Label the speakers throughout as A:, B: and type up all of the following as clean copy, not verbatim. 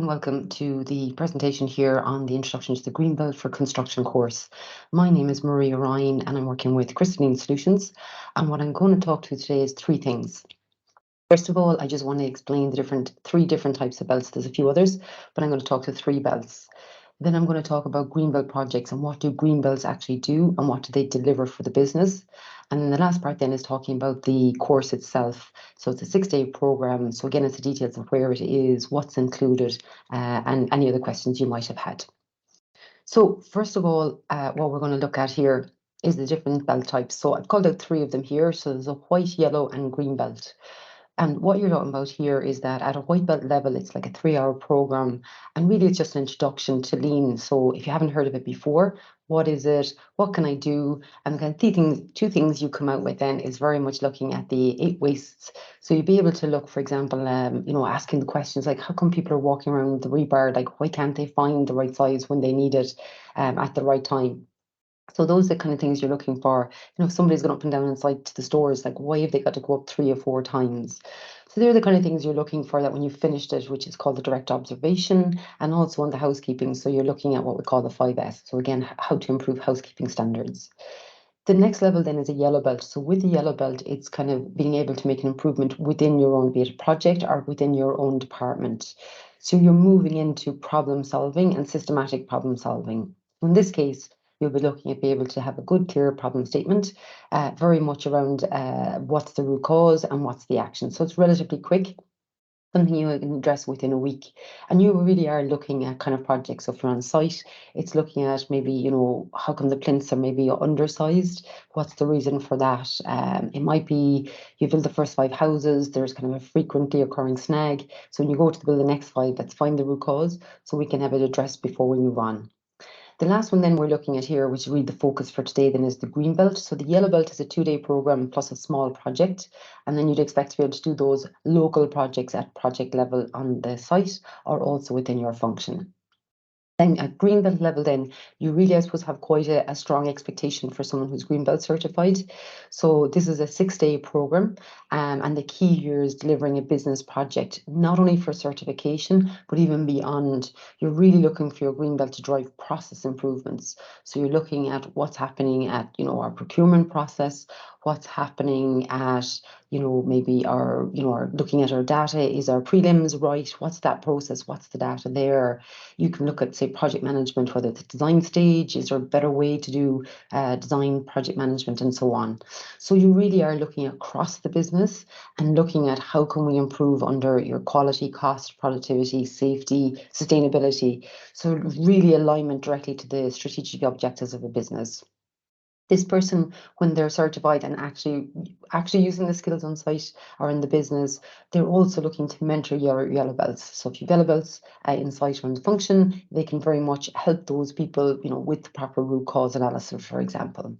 A: Welcome to the presentation here on the Introduction to the Greenbelt for Construction course. My name is Maria Ryan and I'm working with Crystalline Solutions. And what I'm going to talk to today is three things. First of all, I just want to explain the three different types of belts. There's a few others, but I'm going to talk to three belts. Then I'm going to talk about greenbelt projects and what do greenbelts actually do and what do they deliver for the business. And then the last part then is talking about the course itself. So it's a 6-day program. So again, it's the details of where it is, what's included, and any other questions you might have had. So first of all, what we're going to look at here is the different belt types. So I've called out three of them here. So there's a white, yellow, and green belt. And what you're talking about here is that at a white belt level, it's like a 3-hour program. And really, it's just an introduction to lean. So if you haven't heard of it before, what is it? What can I do? And the kind of two things you come out with then is very much looking at the 8 wastes. So you'd be able to look, for example, asking the questions like, how come people are walking around with the rebar? Like, why can't they find the right size when they need it at the right time? So those are the kind of things you're looking for. If somebody's going up and down inside to the stores, like why have they got to go up 3 or 4 times? So they're the kind of things you're looking for that when you've finished it, which is called the direct observation, and also on the housekeeping. So you're looking at what we call the 5S. So again, how to improve housekeeping standards. The next level then is a yellow belt. So with the yellow belt, it's kind of being able to make an improvement within your own, be it a project or within your own department. So you're moving into problem solving and systematic problem solving. In this case, you'll be looking at being able to have a good, clear problem statement, very much around what's the root cause and what's the action. So it's relatively quick, something you can address within a week. And you really are looking at kind of projects. So if you're on site, it's looking at maybe, how come the plinths are maybe undersized? What's the reason for that? It might be you build the first 5 houses, there's kind of a frequently occurring snag. So when you go to build the next 5, let's find the root cause so we can have it addressed before we move on. The last one then we're looking at here, which is really the focus for today, then is the green belt. So the yellow belt is a 2-day program plus a small project. And then you'd expect to be able to do those local projects at project level on the site or also within your function. Then at green belt level, then you really, I suppose, have quite a strong expectation for someone who's green belt certified. So this is a 6-day program, and the key here is delivering a business project, not only for certification, but even beyond. You're really looking for your green belt to drive process improvements. So you're looking at what's happening at, our procurement process, what's happening at, maybe our looking at our data. Is our prelims right? What's that process? What's the data there? You can look at, say, project management, whether it's design stage, is there a better way to do design project management and so on. So you really are looking across the business and looking at how can we improve under your quality, cost, productivity, safety, sustainability. So really alignment directly to the strategic objectives of a business. This person, when they're certified and actually using the skills on site or in the business, they're also looking to mentor your yellow belts. So if you've yellow belts in site or in the function, they can very much help those people, with the proper root cause analysis, for example.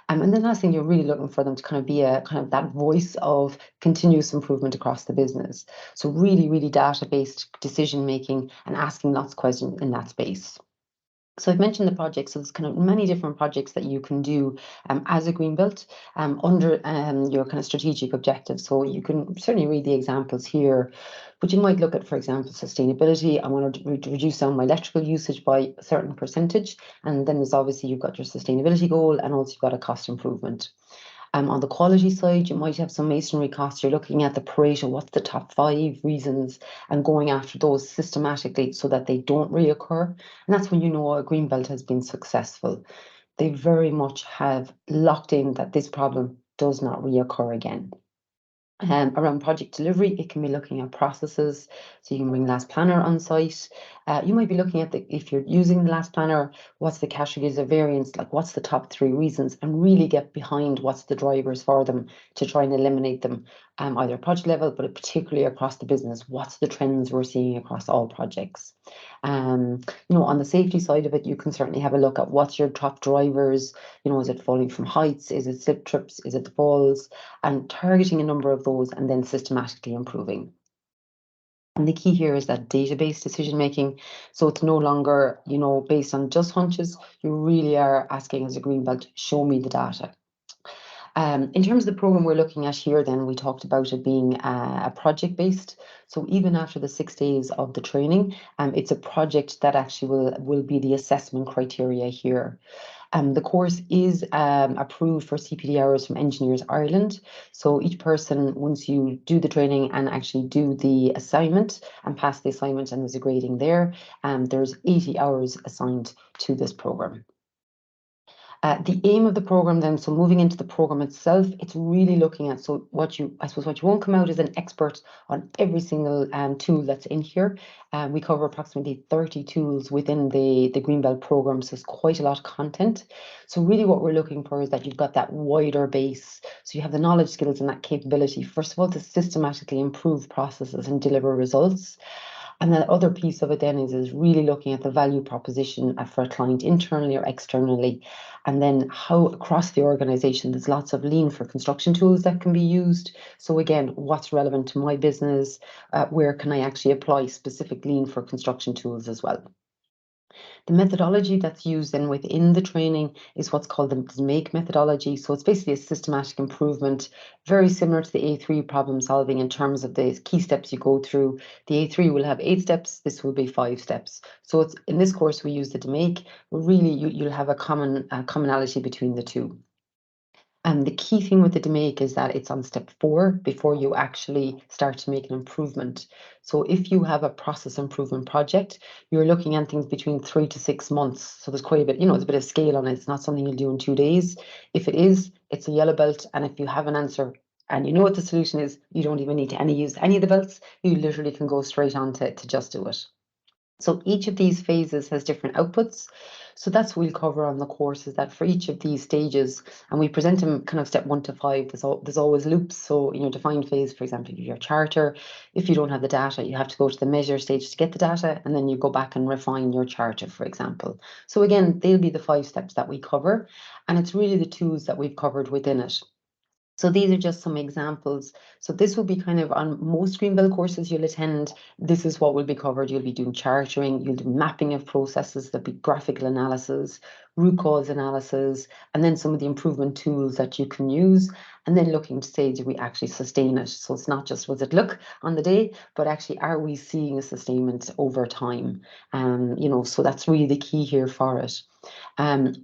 A: And the last thing, you're really looking for them to kind of be a kind of that voice of continuous improvement across the business. So really, really data-based decision making and asking lots of questions in that space. So I've mentioned the projects, so there's kind of many different projects that you can do as a green belt under your kind of strategic objectives. So you can certainly read the examples here, but you might look at, for example, sustainability. I want to reduce down my electrical usage by a certain percentage. And then there's obviously you've got your sustainability goal and also you've got a cost improvement. On the quality side, you might have some masonry costs. You're looking at the Pareto, what's the top 5 reasons, and going after those systematically so that they don't reoccur. And that's when you know a green belt has been successful. They very much have locked in that this problem does not reoccur again. Around project delivery, it can be looking at processes. So you can bring last planner on site. You might be looking at if you're using the last planner, what's the categories of variance, like what's the top 3 reasons, and really get behind what's the drivers for them to try and eliminate them, either project level, but particularly across the business. What's the trends we're seeing across all projects? On the safety side of it, you can certainly have a look at what's your top drivers. Is it falling from heights? Is it slip trips? Is it the falls? And targeting a number of those and then systematically improving. And the key here is that database decision making. So it's no longer, based on just hunches. You really are asking as a green belt, show me the data. In terms of the program we're looking at here, then we talked about it being a project based. So even after the 6 days of the training, it's a project that actually will be the assessment criteria here. The course is approved for CPD hours from Engineers Ireland. So each person, once you do the training and actually do the assignment and pass the assignment, and there's a grading there, there's 80 hours assigned to this program. The aim of the program then, so moving into the program itself, it's really looking at, so I suppose what you won't come out as an expert on every single tool that's in here. We cover approximately 30 tools within the Greenbelt program, so it's quite a lot of content. So really what we're looking for is that you've got that wider base. So you have the knowledge, skills, and that capability, first of all, to systematically improve processes and deliver results. And the other piece of it then is really looking at the value proposition for a client internally or externally, and then how across the organization there's lots of lean for construction tools that can be used. So again, what's relevant to my business? Where can I actually apply specific lean for construction tools as well? The methodology that's used then within the training is what's called the MAKE methodology. So it's basically a systematic improvement, very similar to the A3 problem solving in terms of the key steps you go through. The A3 will have 8 steps, this will be 5 steps. So it's in this course we use the MAKE. Really, you'll have a commonality between the two. And the key thing with the DMAIC is that it's on step 4 before you actually start to make an improvement. So if you have a process improvement project, you're looking at things between 3 to 6 months. So there's quite a bit, there's a bit of scale on it. It's not something you'll do in 2 days. If it is, it's a yellow belt. And if you have an answer and you know what the solution is, you don't even need to use any of the belts. You literally can go straight on to just do it. So each of these phases has different outputs. So that's what we'll cover on the course, is that for each of these stages, and we present them kind of step 1 to 5, there's always loops. So, define phase, for example, your charter. If you don't have the data, you have to go to the measure stage to get the data, and then you go back and refine your charter, for example. So again, they'll be the 5 steps that we cover, and it's really the tools that we've covered within it. So these are just some examples. So this will be kind of on most Greenbelt courses you'll attend. This is what will be covered. You'll be doing chartering, you'll do mapping of processes, there'll be graphical analysis, root cause analysis, and then some of the improvement tools that you can use. And then looking to say, do we actually sustain it? So it's not just, was it look on the day, but actually, are we seeing a sustainment over time? So that's really the key here for it.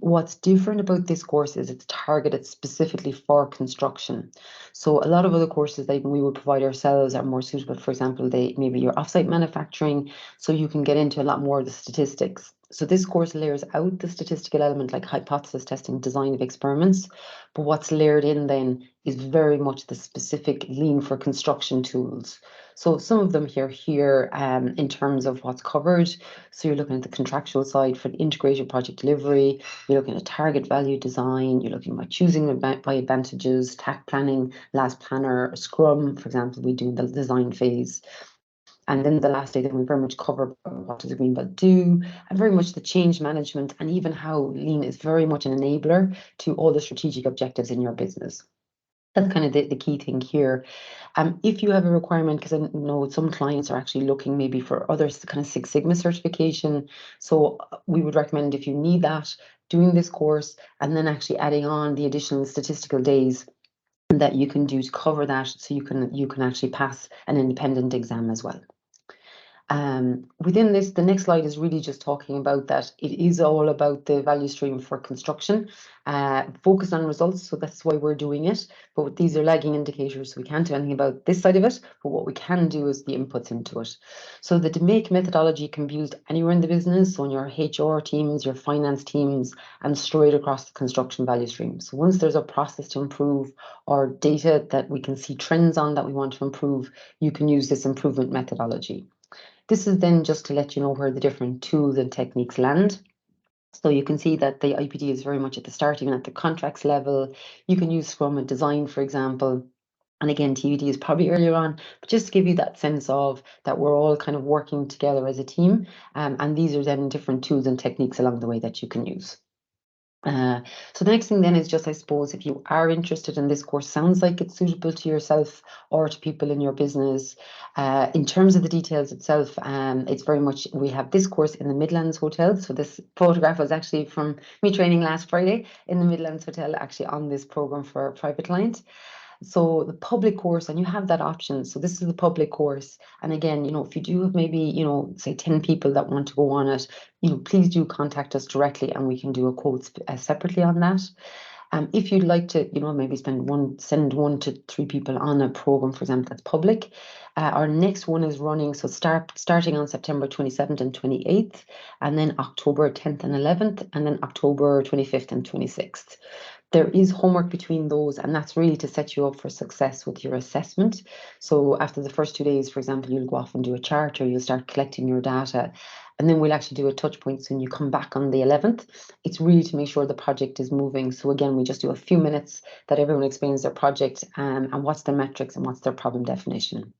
A: What's different about this course is it's targeted specifically for construction. So a lot of other courses that we would provide ourselves are more suitable. For example, maybe your offsite manufacturing, so you can get into a lot more of the statistics. So this course layers out the statistical element like hypothesis testing, design of experiments, but what's layered in then is very much the specific lean for construction tools. So some of them here in terms of what's covered. So you're looking at the contractual side for the integrated project delivery, you're looking at target value design, you're looking at choosing by advantages, TAC planning, last planner, Scrum, for example, we do the design phase. And then the last day, then we very much cover what does a green belt do, and very much the change management, and even how lean is very much an enabler to all the strategic objectives in your business. That's kind of the key thing here. If you have a requirement, because I know some clients are actually looking maybe for other kind of Six Sigma certification. So we would recommend, if you need that, doing this course and then actually adding on the additional statistical days that you can do to cover that, so you can actually pass an independent exam as well. Within this, the next slide is really just talking about that it is all about the value stream for construction, focus on results. So that's why we're doing it. But these are lagging indicators, so we can't do anything about this side of it. But what we can do is the inputs into it. So the DMAIC methodology can be used anywhere in the business, so in your HR teams, your finance teams, and straight across the construction value stream. So once there's a process to improve or data that we can see trends on that we want to improve, you can use this improvement methodology. This is then just to let you know where the different tools and techniques land. So you can see that the IPD is very much at the start, even at the contracts level. You can use Scrum and design, for example. And again, TVD is probably earlier on, but just to give you that sense of that we're all kind of working together as a team. And these are then different tools and techniques along the way that you can use. So the next thing then is just, I suppose, if you are interested in this course, sounds like it's suitable to yourself or to people in your business. In terms of the details itself, it's very much, we have this course in the Midlands Hotel. So this photograph was actually from me training last Friday in the Midlands Hotel, actually on this program for a private client. So the public course, and you have that option. So this is the public course. And again, if you do have maybe, say 10 people that want to go on it, please do contact us directly and we can do a quote separately on that. If you'd like to, maybe send 1 to 3 people on a program, for example, that's public. Our next one is running, so starting on September 27th and 28th, and then October 10th and 11th, and then October 25th and 26th. There is homework between those, and that's really to set you up for success with your assessment. So after the first 2 days, for example, you'll go off and do a chart or you'll start collecting your data. And then we'll actually do a touch point when you come back on the 11th. It's really to make sure the project is moving. So again, we just do a few minutes that everyone explains their project and what's their metrics and what's their problem definition.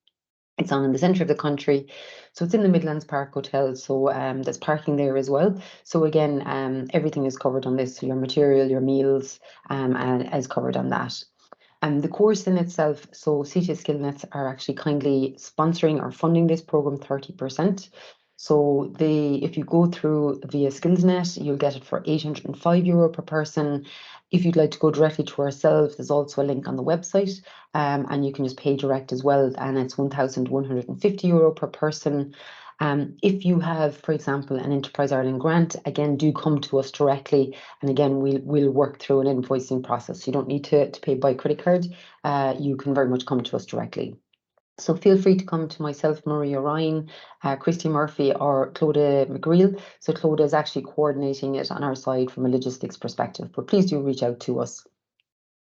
A: It's on in the centre of the country. So it's in the Midlands Park Hotel. So there's parking there as well. So again, everything is covered on this. So your material, your meals, and is covered on that. The course in itself, so CTS SkillNets are actually kindly sponsoring or funding this program 30%. So if you go through via SkillsNet, you'll get it for €805 per person. If you'd like to go directly to ourselves, there's also a link on the website, and you can just pay direct as well, and it's €1,150 per person. If you have, for example, an Enterprise Ireland grant, again, do come to us directly. And again, we'll work through an invoicing process. You don't need to pay by credit card. You can very much come to us directly. So feel free to come to myself, Maria Ryan, Christy Murphy, or Clodagh McGreal. So Clodagh is actually coordinating it on our side from a logistics perspective, but please do reach out to us.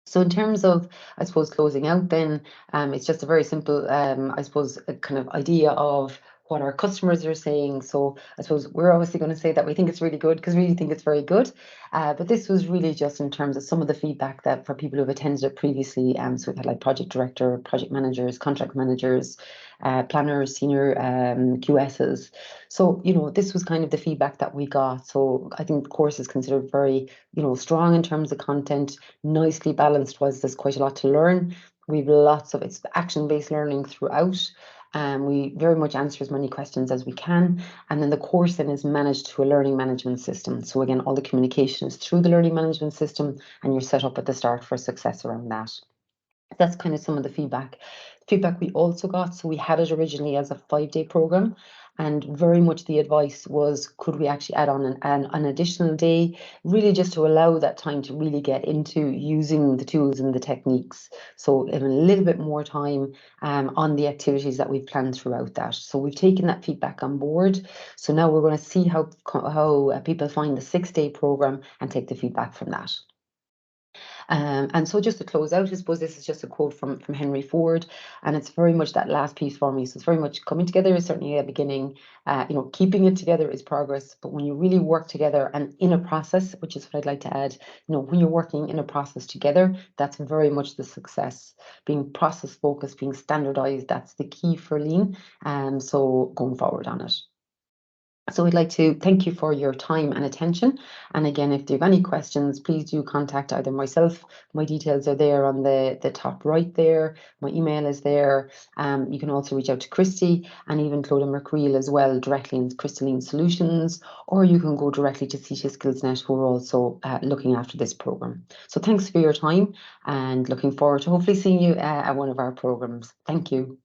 A: So in terms of, I suppose, closing out then, it's just a very simple, I suppose, a kind of idea of what our customers are saying. So I suppose we're obviously going to say that we think it's really good because we really think it's very good. But this was really just in terms of some of the feedback that for people who've attended it previously. So we've had like project director, project managers, contract managers, planners, senior QSs. So, this was kind of the feedback that we got. So I think the course is considered very, strong in terms of content, nicely balanced, was there's quite a lot to learn. We've lots of it's action-based learning throughout. We very much answer as many questions as we can. And then the course then is managed to a learning management system. So again, all the communication is through the learning management system, and you're set up at the start for success around that. That's kind of some of the feedback we also got. So we had it originally as a 5-day program, and very much the advice was, could we actually add on an additional day, really just to allow that time to really get into using the tools and the techniques. So a little bit more time on the activities that we've planned throughout that. So we've taken that feedback on board. So now we're going to see how people find the 6-day program and take the feedback from that. And so just to close out, I suppose this is just a quote from Henry Ford, and it's very much that last piece for me. So it's very much coming together is certainly a beginning. Keeping it together is progress, but when you really work together and in a process, which is what I'd like to add, when you're working in a process together, that's very much the success. Being process focused, being standardized, that's the key for lean. So going forward on it. So we'd like to thank you for your time and attention. And again, if you have any questions, please do contact either myself. My details are there on the top right there. My email is there. You can also reach out to Christy and even Clodagh McCreel as well, directly in Crystalline Solutions, or you can go directly to CT SkillsNet, who are also looking after this program. So thanks for your time, and looking forward to hopefully seeing you at one of our programs. Thank you.